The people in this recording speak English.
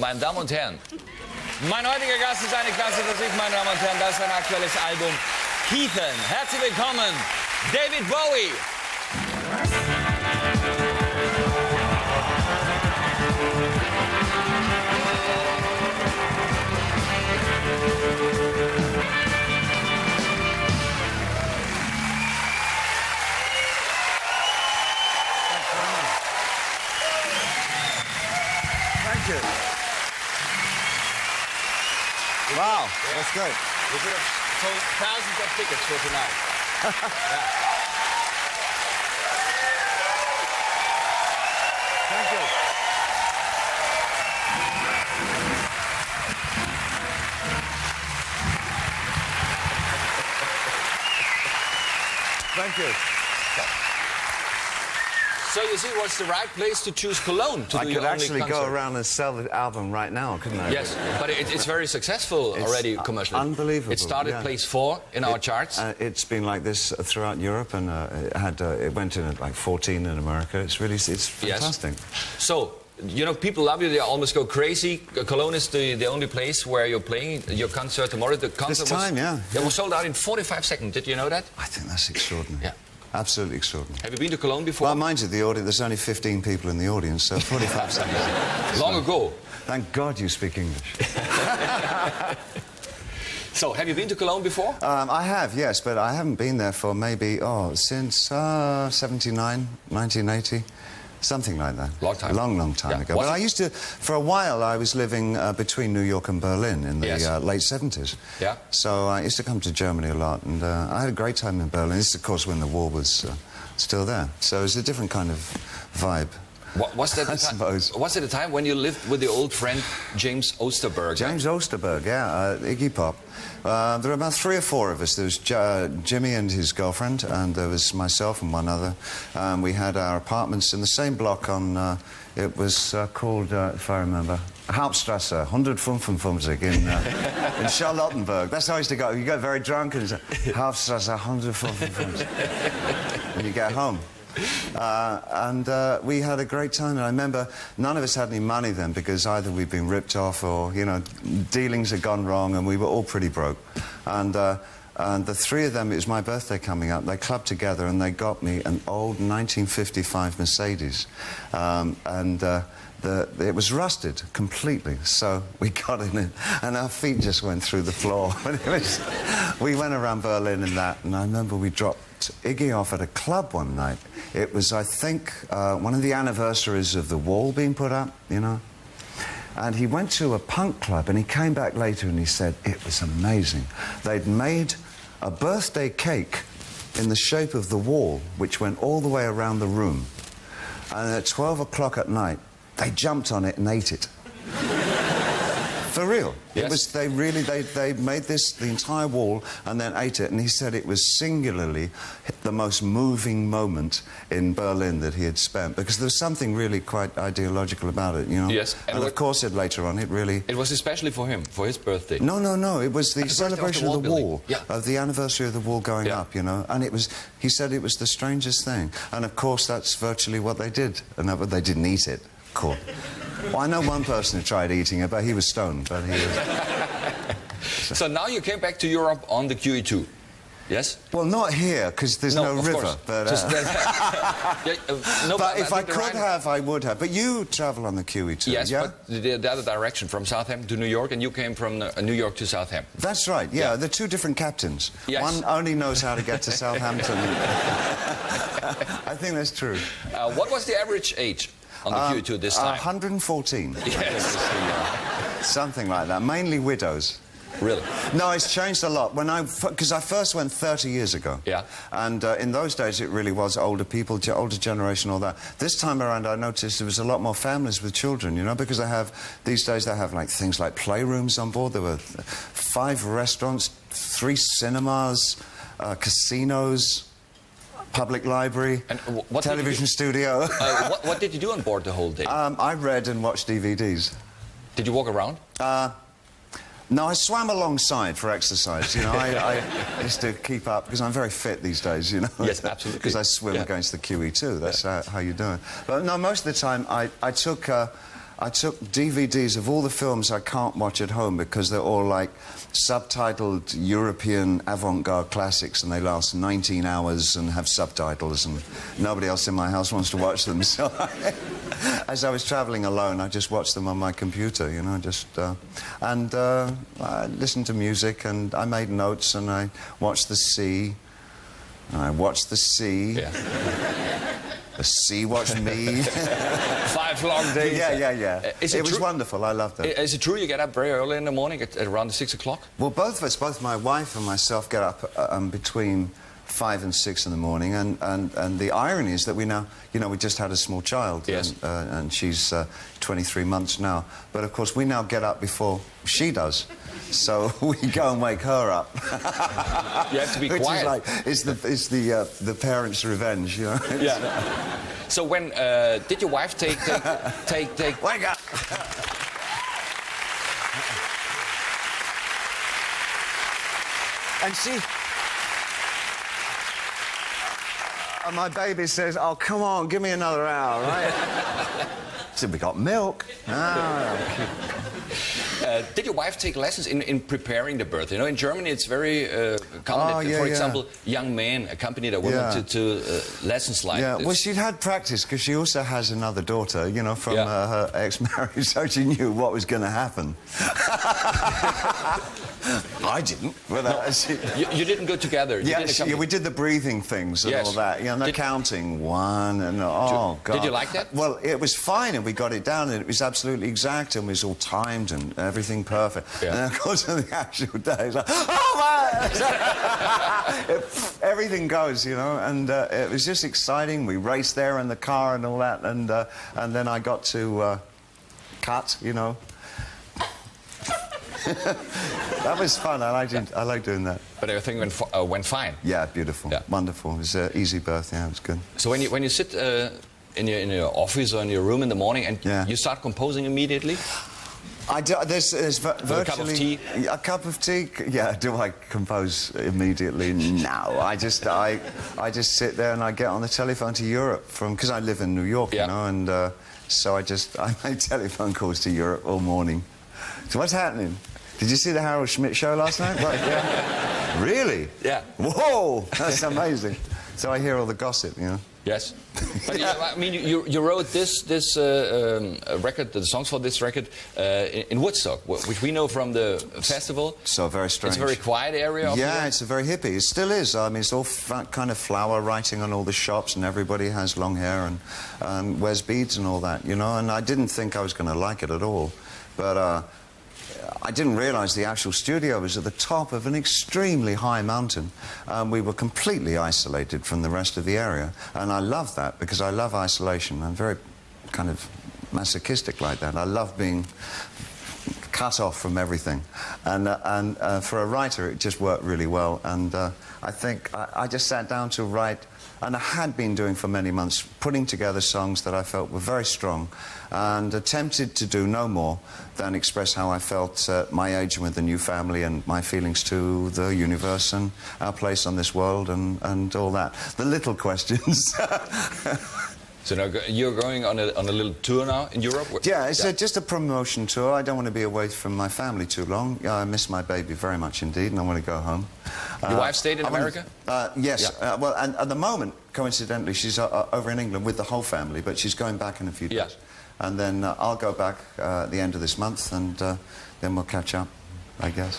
Meine Damen und Herren, mein heutiger Gast ist eine klasse Musik, meine Damen und Herren, das ist ein aktuelles Album, Heathen. Herzlich willkommen, David Bowie. Thank you. Wow, that's great. We could have sold thousands of tickets for tonight. Yeah. Thank you. Thank you. So you see, what's the right place to choose Cologne to I do could your only actually concert? go around and sell the album right now, couldn't I? Yes, but it's very successful already commercially. Unbelievable. It started place 4 in our charts. It's been like this throughout Europe, and it went in at like 14 in America. It's fantastic. Yes. So, you know, people love you. They almost go crazy. Cologne is the only place where you're playing your concert tomorrow. The concert it was sold out in 45 seconds. Did you know that? I think that's extraordinary. Yeah. Absolutely extraordinary. Have you been to Cologne before? Well, mind you, there's only 15 people in the audience, so 45 seconds. Long ago. Thank God you speak English. So, have you been to Cologne before? I have, yes, but I haven't been there for maybe, since 79, 1980. Something like that. Long time. Long time ago. But I used to, for a while, I was living between New York and Berlin in the late 70s. Yeah. So I used to come to Germany a lot, and I had a great time in Berlin. This is, of course, when the wall was still there. So it's a different kind of vibe. Was that I suppose. Was it a time when you lived with your old friend James Osterberg? James Osterberg, yeah, Iggy Pop. There were about 3 or 4 of us. There was Jimmy and his girlfriend, and there was myself and one other. We had our apartments in the same block on, it was called, if I remember, Hauptstrasse, 155 in Charlottenburg. That's how I used to go. You get very drunk and it's Hauptstrasse, 155 when you get home. We had a great time, and I remember none of us had any money then because either we'd been ripped off or, you know, dealings had gone wrong, and we were all pretty broke. And the 3 of them, it was my birthday coming up, they clubbed together and they got me an old 1955 Mercedes. It was rusted completely, so we got in it, and our feet just went through the floor. We went around Berlin in that, and I remember we dropped Iggy off at a club one night. It was, I think, one of the anniversaries of the wall being put up, you know. And he went to a punk club, and he came back later and he said, it was amazing. They'd made a birthday cake in the shape of the wall, which went all the way around the room. And at 12 o'clock at night, they jumped on it and ate it. For real. Yes. It was, they made this, the entire wall, and then ate it. And he said it was singularly the most moving moment in Berlin that he had spent, because there was something really quite ideological about it, you know? Yes. And of course, later on, it really... It was especially for him, for his birthday. No. It was the celebration of the wall, yeah. of the anniversary of the wall going up, you know? And it was, he said it was the strangest thing. And of course, that's virtually what they did. And they didn't eat it, of course. Well, I know one person who tried eating it, but he was stoned. But he was... So now you came back to Europe on the QE2, yes? Well, not here, because there's no river. But, but if I could have, I would have. But you travel on the QE2, yes, yeah? But the other direction, from Southampton to New York, and you came from New York to Southampton. That's right, yeah. They're 2 different captains. Yes. One only knows how to get to Southampton. I think that's true. What was the average age on the QE2 this time? 114. Yes. Something like that. Mainly widows. Really? No, it's changed a lot. Because I first went 30 years ago. Yeah. And in those days, it really was older people, older generation, all that. This time around, I noticed there was a lot more families with children, you know, because these days they have, like, things like playrooms on board. There were 5 restaurants, 3 cinemas, casinos, public library, and television studio. What did you do on board the whole day? I read and watched DVDs. Did you walk around? No, I swam alongside for exercise. You know, I used to keep up because I'm very fit these days. You know. Yes, absolutely. Because I swim against the QE2. That's how you do it. But no, most of the time I took I took DVDs of all the films I can't watch at home because they're all like subtitled European avant-garde classics and they last 19 hours and have subtitles and nobody else in my house wants to watch them. So as I was travelling alone, I just watched them on my computer, you know, I listened to music and I made notes and I watched the sea. And I watched the sea. Yeah. The sea watched me. 5 long days. Yeah. It was wonderful. I loved it. Is it true you get up very early in the morning at around 6 o'clock? Well, both of us, both my wife and myself, get up between 5 and 6 in the morning. And the irony is that we now, you know, we just had a small child. Yes. And she's 23 months now. But of course, we now get up before she does. So we go and wake her up. You have to be Which quiet. Is like, it's the parents' revenge, you know? Yeah. So when did your wife take Wake up! And she... And my baby says, oh, come on, give me another hour, right? So we got milk. Did your wife take lessons in preparing the birth? You know, in Germany it's very common that, for example, young men accompany their women to lessons like this. Well, she'd had practice because she also has another daughter, you know, from her ex-marriage, so she knew what was going to happen. I didn't. You didn't go together? We did the breathing things and all that. You know, counting one and God. Did you like that? Well, it was fine and we got it down and it was absolutely exact and it was all timed and everything perfect. Yeah. And of course, on the actual day, it's like, oh my! Everything goes, you know, and it was just exciting. We raced there in the car and all that, and then I got to cut, you know. That was fun. I like doing that. But everything went fine. Yeah, beautiful, wonderful. It was an easy birth. Yeah, it was good. So when you sit in your office or in your room in the morning and you start composing immediately. I do, there's virtually... A cup of tea? A cup of tea? Yeah, do I compose immediately? No. I just sit there and I get on the telephone to Europe because I live in New York, you know, and so I make telephone calls to Europe all morning. So what's happening? Did you see the Harald Schmidt show last night? Right, yeah. Really? Yeah. Whoa, that's amazing. So I hear all the gossip, you know. Yes. But I mean, you wrote this record, the songs for this record, in Woodstock, which we know from the festival. So very strange. It's a very quiet area. Yeah, it's a very hippie. It still is. I mean, it's all kind of flower writing on all the shops, and everybody has long hair and wears beads and all that, you know. And I didn't think I was going to like it at all, but. I didn't realise the actual studio was at the top of an extremely high mountain. We were completely isolated from the rest of the area, and I love that because I love isolation. I'm very kind of masochistic like that. I love being cut off from everything, and for a writer it just worked really well. And I think I just sat down to write, and I had been doing for many months, putting together songs that I felt were very strong, and attempted to do no more than express how I felt at my age and with the new family and my feelings to the universe and our place on this world and all that. The little questions. So now you're going on a little tour now in Europe? Yeah, it's just a promotion tour. I don't want to be away from my family too long. I miss my baby very much indeed, and I want to go home. Your wife stayed in America? Yes. Yeah. Well, and at the moment, coincidentally, she's over in England with the whole family, but she's going back in a few days. Yeah. And then I'll go back at the end of this month, and then we'll catch up, I guess.